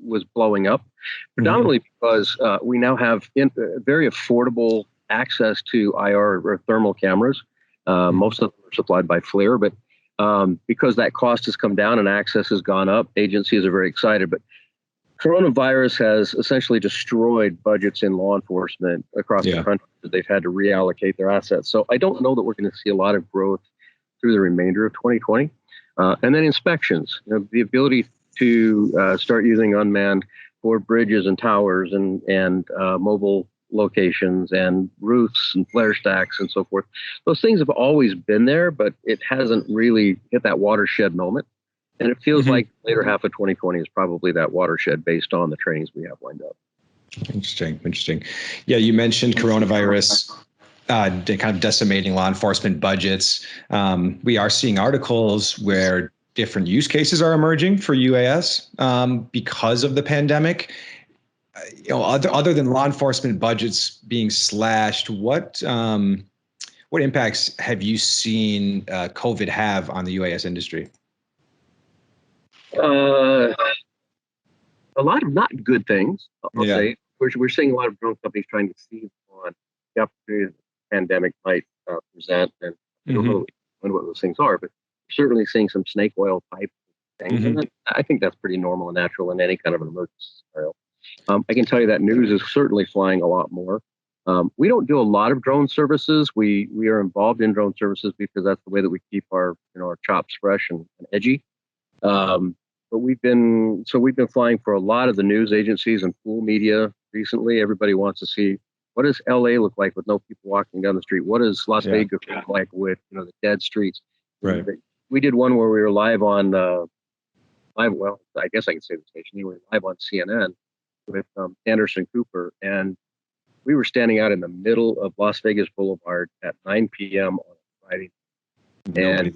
was blowing up, predominantly because we now have very affordable access to IR or thermal cameras. Most of them are supplied by FLIR, but because that cost has come down and access has gone up, agencies are very excited. But coronavirus has essentially destroyed budgets in law enforcement across the country. They've had to reallocate their assets. So I don't know that we're going to see a lot of growth through the remainder of 2020. And then inspections, the ability to start using unmanned for bridges and towers and mobile locations and roofs and flare stacks and so forth. Those things have always been there, but it hasn't really hit that watershed moment. And it feels like later half of 2020 is probably that watershed based on the trainings we have lined up. Interesting. Yeah, you mentioned coronavirus kind of decimating law enforcement budgets. We are seeing articles where different use cases are emerging for UAS because of the pandemic. Other than law enforcement budgets being slashed, what impacts have you seen COVID have on the UAS industry? A lot of not good things, I'll say. We're seeing a lot of drone companies trying to seize on the opportunities the pandemic might present, and I don't know what those things are, but we're certainly seeing some snake oil type things. And I think that's pretty normal and natural in any kind of an emergency scenario. I can tell you that news is certainly flying a lot more. We don't do a lot of drone services. We are involved in drone services because that's the way that we keep our chops fresh and edgy. But we've been flying for a lot of the news agencies and pool media recently. Everybody wants to see, what does LA look like with no people walking down the street? What does Las Vegas look like with the dead streets? Right. We did one where we were live on live. Well, I guess I can say the station. We were live on CNN with Anderson Cooper, and we were standing out in the middle of Las Vegas Boulevard at 9 p.m. on Friday, and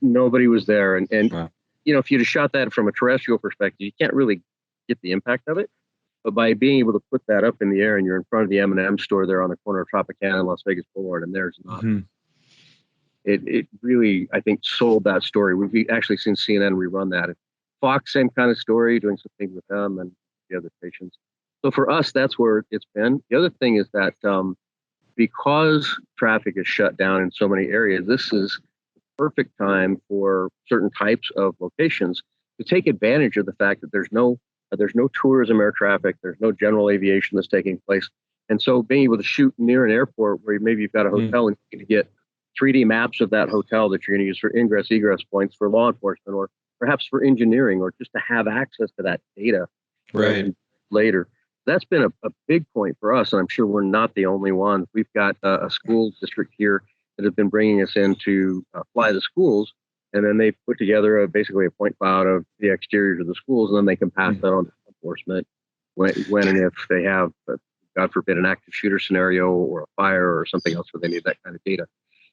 nobody was there. And wow. If you'd have shot that from a terrestrial perspective, you can't really get the impact of it. But by being able to put that up in the air, and you're in front of the M&M store there on the corner of Tropicana and Las Vegas Boulevard, and there's not. It really, I think, sold that story. We've actually seen CNN rerun that. Fox, same kind of story, doing some things with them and the other stations. So for us, that's where it's been. The other thing is that because traffic is shut down in so many areas, this is the perfect time for certain types of locations to take advantage of the fact that there's no tourism air traffic, there's no general aviation that's taking place. And so being able to shoot near an airport where maybe you've got a hotel and you can get 3D maps of that hotel that you're going to use for ingress, egress points for law enforcement, or perhaps for engineering, or just to have access to that data later. That's been a big point for us, and I'm sure we're not the only ones. We've got a school district here that have been bringing us in to fly the schools, and then they put together basically a point cloud of the exteriors of the schools, and then they can pass that on to enforcement when and if they have, God forbid, an active shooter scenario or a fire or something else where they need that kind of data.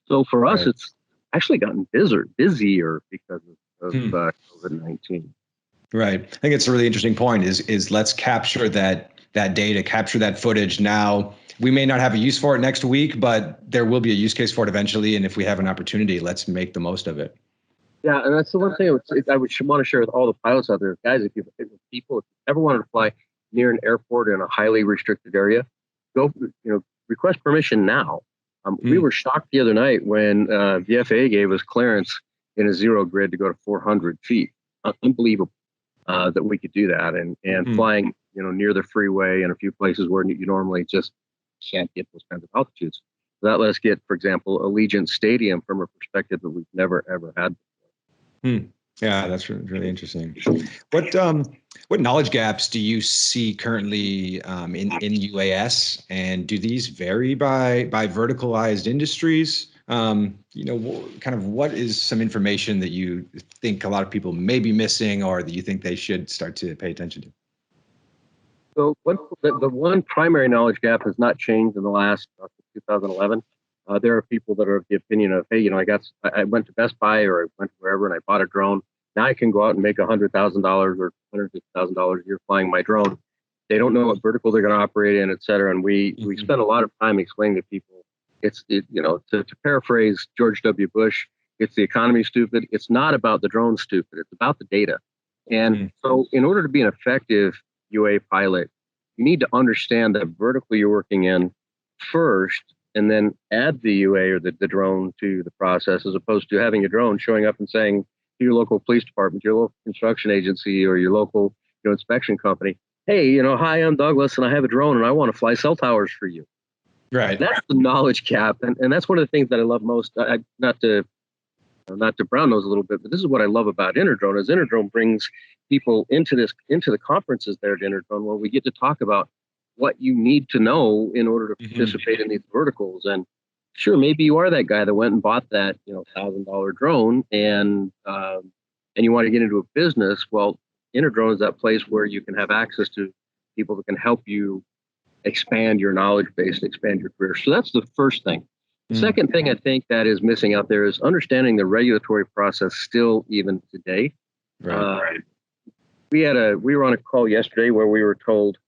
So for us, it's actually gotten busier because of COVID-19. Right. I think it's a really interesting point is let's capture that data, capture that footage now. We may not have a use for it next week, but there will be a use case for it eventually. And if we have an opportunity, let's make the most of it. Yeah, and that's the one thing I would want to share with all the pilots out there. Guys, if you ever wanted to fly near an airport in a highly restricted area, go, request permission now. We were shocked the other night when the FAA gave us clearance in a zero grid to go to 400 feet. Unbelievable that we could do that, and flying near the freeway and a few places where you normally just can't get those kinds of altitudes. So that let us get, for example, Allegiant Stadium from a perspective that we've never ever had before. Yeah, that's really interesting. What knowledge gaps do you see currently in UAS, and do these vary by verticalized industries? Kind of what is some information that you think a lot of people may be missing, or that you think they should start to pay attention to? So the one primary knowledge gap has not changed in the last 2011. There are people that are of the opinion of, hey, I went to Best Buy or I went to wherever and I bought a drone. Now I can go out and make $100,000 or $150,000 a year flying my drone. They don't know what vertical they're going to operate in, et cetera. And we spend a lot of time explaining to people, to paraphrase George W. Bush, it's the economy, stupid. It's not about the drone, stupid. It's about the data. And so in order to be an effective UA pilot, you need to understand the vertical you're working in first, and then add the UA or the drone to the process, as opposed to having a drone showing up and saying to your local police department, your local construction agency, or your local inspection company, hey, hi, I'm Douglas and I have a drone and I want to fly cell towers for you. Right. That's the knowledge gap. And that's one of the things that I love most. Not to brown nose a little bit, but this is what I love about InterDrone, is InterDrone brings people into the conferences there at InterDrone, where we get to talk about what you need to know in order to participate in these verticals. And sure, maybe you are that guy that went and bought that $1,000 drone and you want to get into a business. Well, InterDrone is that place where you can have access to people that can help you expand your knowledge base and expand your career. So that's the first thing. The second thing I think that is missing out there is understanding the regulatory process still even today. Right. We were on a call yesterday where we were told,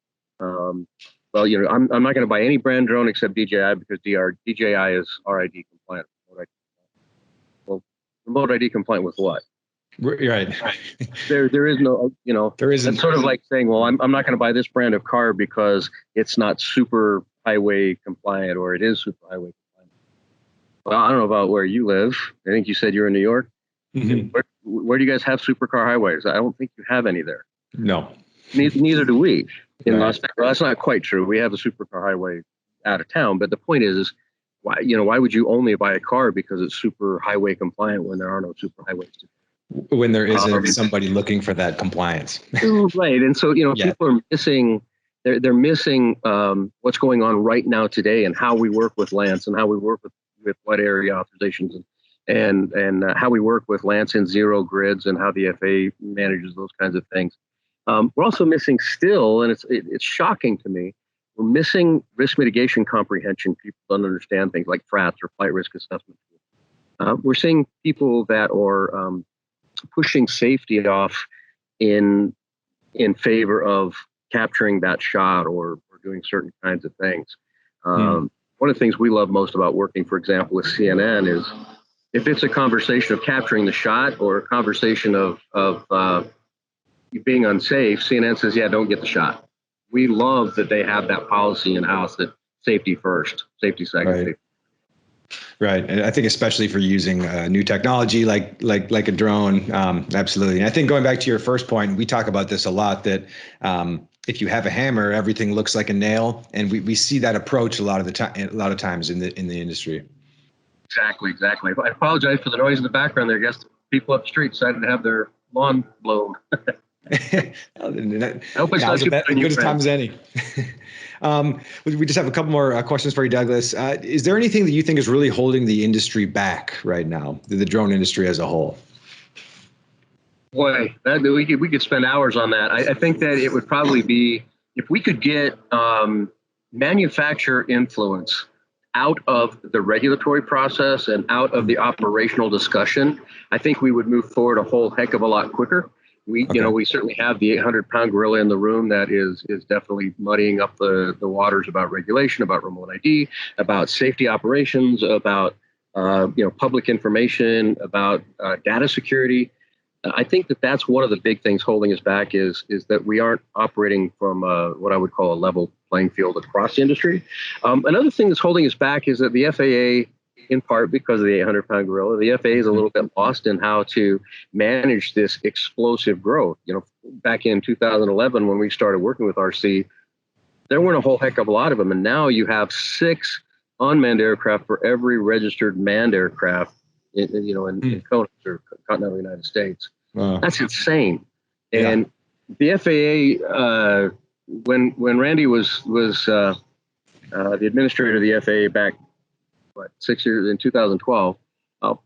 I'm not going to buy any brand drone except DJI because DJI is RID compliant. Well, remote ID compliant with what? Right. There is no, there isn't. It's sort of like saying, well, I'm not going to buy this brand of car because it's not super highway compliant, or it is super highway compliant. Well, I don't know about where you live. I think you said you're in New York. Where do you guys have supercar highways? I don't think you have any there. No. Neither do we in Las Vegas. Well, that's not quite true. We have a supercar highway out of town, but the point is why would you only buy a car because it's super highway compliant when there are no super highways? When there isn't somebody looking for that compliance. Right. And so, people are missing, they're missing what's going on right now today, and how we work with Lance, and how we work with wide area authorizations, and how we work with Lance in zero grids, and how the FAA manages those kinds of things. We're also missing still, and it's shocking to me, we're missing risk mitigation comprehension. People don't understand things like FRATs, or flight risk assessment. We're seeing people that are pushing safety off in favor of capturing that shot, or doing certain kinds of things. One of the things we love most about working, for example, with CNN is if it's a conversation of capturing the shot, or a conversation of you being unsafe, CNN says, yeah, don't get the shot. We love that they have that policy in-house, that safety first, safety second. Right. Safety. Right. And I think especially for using new technology like a drone, absolutely. And I think going back to your first point, we talk about this a lot, that if you have a hammer, everything looks like a nail. And we see that approach a lot of times in the industry. Exactly. I apologize for the noise in the background there. I guess people up the street decided to have their lawn blown. I hope it's not as good a time as any. We just have a couple more questions for you, Douglas. Is there anything that you think is really holding the industry back right now, the drone industry as a whole? Boy, we could spend hours on that. I think that it would probably be, if we could get manufacturer influence out of the regulatory process and out of the operational discussion, I think we would move forward a whole heck of a lot quicker. We certainly have the 800-pound gorilla in the room that is definitely muddying up the waters about regulation, about remote ID, about safety operations, about public information, about data security. I think that that's one of the big things holding us back is that we aren't operating from what I would call a level playing field across the industry. Another thing that's holding us back is that the FAA, in part because of the 800-pound gorilla, the FAA is a little bit lost in how to manage this explosive growth. Back in 2011, when we started working with RC, there weren't a whole heck of a lot of them. And now you have 6 unmanned aircraft for every registered manned aircraft in CONUS or continental United States. Wow. That's insane. And the FAA, when Randy was the administrator of the FAA back 6 years in 2012,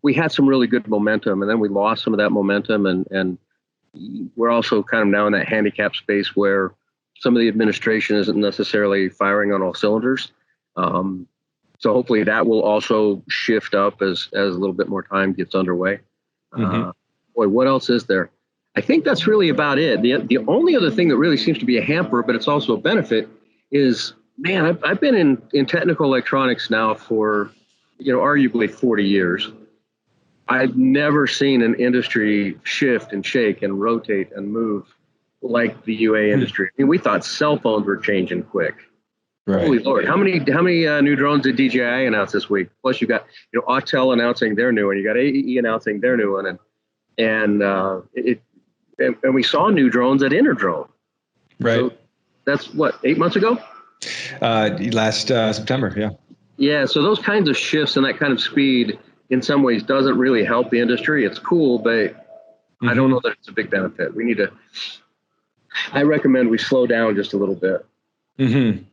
we had some really good momentum, and then we lost some of that momentum, and we're also kind of now in that handicap space where some of the administration isn't necessarily firing on all cylinders. So hopefully that will also shift up as a little bit more time gets underway. Boy, what else is there? I think that's really about it. The only other thing that really seems to be a hamper, but it's also a benefit, is, man, I've been in technical electronics now for, arguably 40 years. I've never seen an industry shift and shake and rotate and move like the UA industry. I mean, we thought cell phones were changing quick. Right. Holy Lord! How many new drones did DJI announce this week? Plus, you got Autel announcing their new one. You got AEE announcing their new one, and we saw new drones at InterDrone. Right. So that's 8 months ago. Last September. Yeah. Yeah. So those kinds of shifts and that kind of speed, in some ways, doesn't really help the industry. It's cool, but I don't know that it's a big benefit. I recommend we slow down just a little bit. And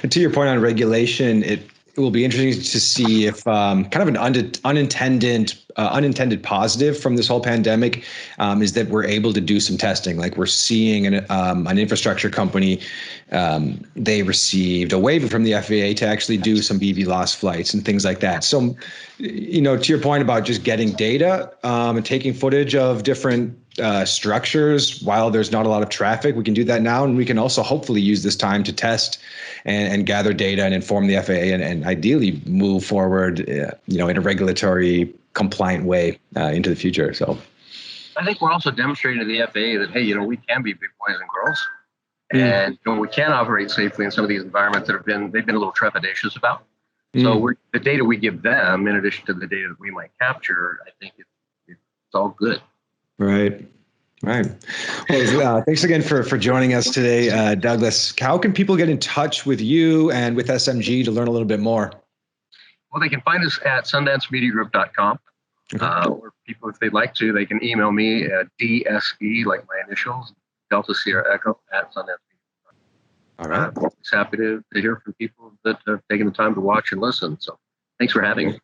to your point on regulation, it will be interesting to see if kind of an unintended positive from this whole pandemic is that we're able to do some testing. Like we're seeing an infrastructure company, they received a waiver from the FAA to actually do some BVLOS flights and things like that. So, to your point about just getting data and taking footage of different structures while there's not a lot of traffic, we can do that now, and we can also hopefully use this time to test and gather data and inform the FAA and ideally move forward, in a regulatory compliant way into the future. So, I think we're also demonstrating to the FAA that hey, we can be big boys and girls, and we can operate safely in some of these environments that they've been a little trepidatious about. So the data we give them, in addition to the data that we might capture, I think it's all good. Right. Well, thanks again for joining us today, Douglas. How can people get in touch with you and with SMG to learn a little bit more? Well, they can find us at sundancemediagroup.com. Or people, if they'd like to, they can email me at DSE, like my initials, Delta Sierra Echo, at sundancemediagroup.com. All right. I'm always happy to hear from people that have taken the time to watch and listen. So thanks for having me.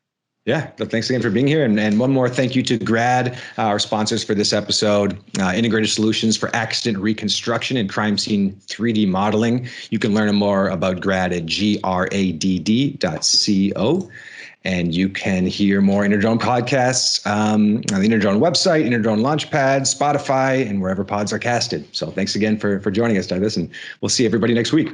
Yeah, thanks again for being here. And one more thank you to GRAD, our sponsors for this episode, Integrated Solutions for Accident Reconstruction and Crime Scene 3D Modeling. You can learn more about GRAD at gradd.co. And you can hear more InterDrone podcasts on the InterDrone website, InterDrone Launchpad, Spotify, and wherever pods are casted. So thanks again for joining us, Douglas, and we'll see everybody next week.